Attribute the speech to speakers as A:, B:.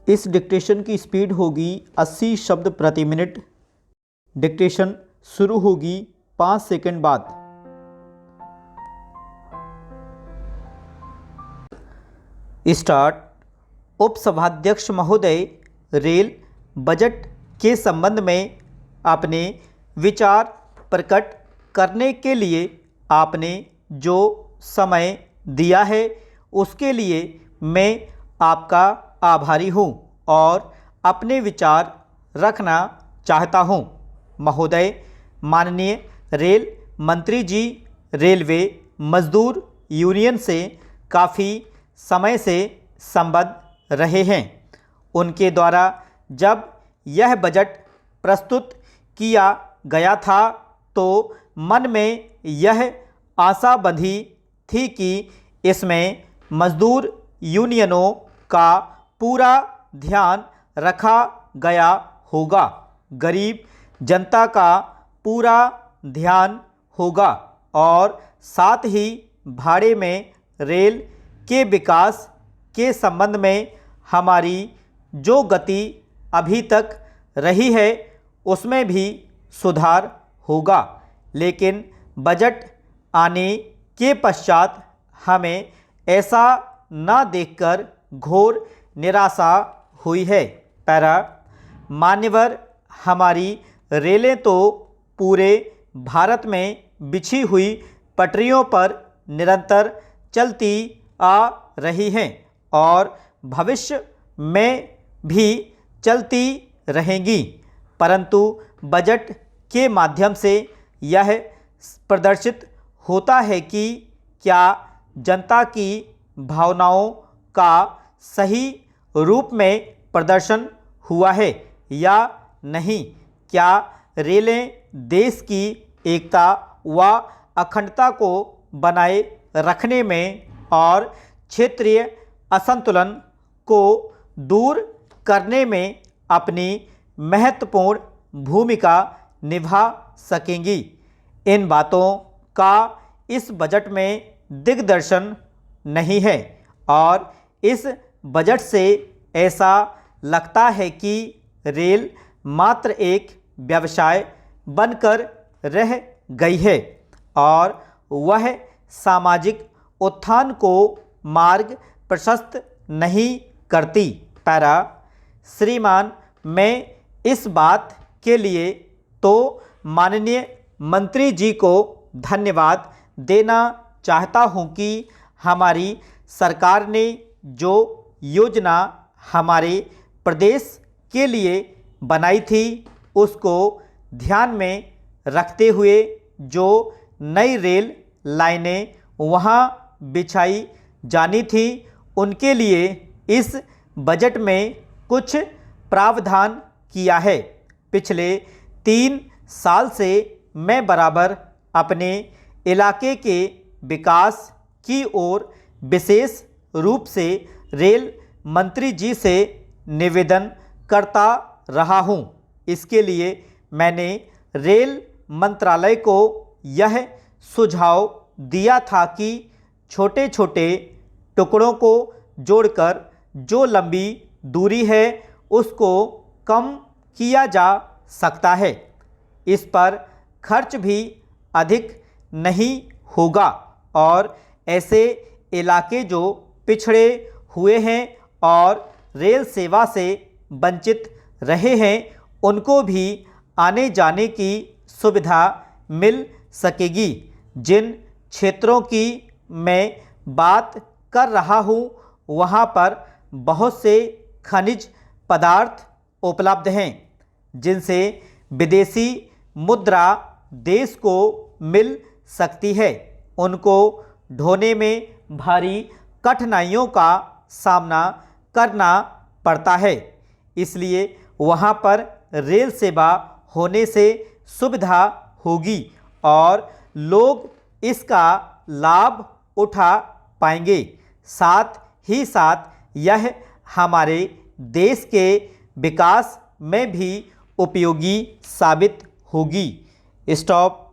A: इस डिक्टेशन की स्पीड होगी 80 शब्द प्रति मिनट। डिक्टेशन शुरू होगी 5 सेकंड बाद। स्टार्ट। उपसभाध्यक्ष महोदय, रेल बजट के संबंध में अपने विचार प्रकट करने के लिए आपने जो समय दिया है उसके लिए मैं आपका आभारी हूँ और अपने विचार रखना चाहता हूँ। महोदय, माननीय रेल मंत्री जी रेलवे मजदूर यूनियन से काफ़ी समय से संबद्ध रहे हैं। उनके द्वारा जब यह बजट प्रस्तुत किया गया था तो मन में यह आशा बंधी थी कि इसमें मजदूर यूनियनों का पूरा ध्यान रखा गया होगा, गरीब जनता का पूरा ध्यान होगा और साथ ही भाड़े में रेल के विकास के संबंध में हमारी जो गति अभी तक रही है उसमें भी सुधार होगा। लेकिन बजट आने के पश्चात हमें ऐसा ना देखकर घोर निराशा हुई है। पैरा। मान्यवर, हमारी रेलें तो पूरे भारत में बिछी हुई पटरियों पर निरंतर चलती आ रही हैं और भविष्य में भी चलती रहेंगी, परंतु बजट के माध्यम से यह प्रदर्शित होता है कि क्या जनता की भावनाओं का सही रूप में प्रदर्शन हुआ है या नहीं। क्या रेलें देश की एकता व अखंडता को बनाए रखने में और क्षेत्रीय असंतुलन को दूर करने में अपनी महत्वपूर्ण भूमिका निभा सकेंगी। इन बातों का इस बजट में दिग्दर्शन नहीं है और इस बजट से ऐसा लगता है कि रेल मात्र एक व्यवसाय बनकर रह गई है और वह सामाजिक उत्थान को मार्ग प्रशस्त नहीं करती। पैरा। श्रीमान, मैं इस बात के लिए तो माननीय मंत्री जी को धन्यवाद देना चाहता हूं कि हमारी सरकार ने जो योजना हमारे प्रदेश के लिए बनाई थी उसको ध्यान में रखते हुए जो नई रेल लाइनें वहां बिछाई जानी थी उनके लिए इस बजट में कुछ प्रावधान किया है। पिछले 3 साल से मैं बराबर अपने इलाके के विकास की ओर विशेष रूप से रेल मंत्री जी से निवेदन करता रहा हूं। इसके लिए मैंने रेल मंत्रालय को यह सुझाव दिया था कि छोटे छोटे टुकड़ों को जोड़कर जो लंबी दूरी है उसको कम किया जा सकता है। इस पर खर्च भी अधिक नहीं होगा और ऐसे इलाके जो पिछड़े हुए हैं और रेल सेवा से वंचित रहे हैं उनको भी आने जाने की सुविधा मिल सकेगी। जिन क्षेत्रों की मैं बात कर रहा हूँ वहाँ पर बहुत से खनिज पदार्थ उपलब्ध हैं जिनसे विदेशी मुद्रा देश को मिल सकती है। उनको ढोने में भारी कठिनाइयों का सामना करना पड़ता है, इसलिए वहाँ पर रेल सेवा होने से सुविधा होगी और लोग इसका लाभ उठा पाएंगे। साथ ही साथ यह हमारे देश के विकास में भी उपयोगी साबित होगी। स्टॉप।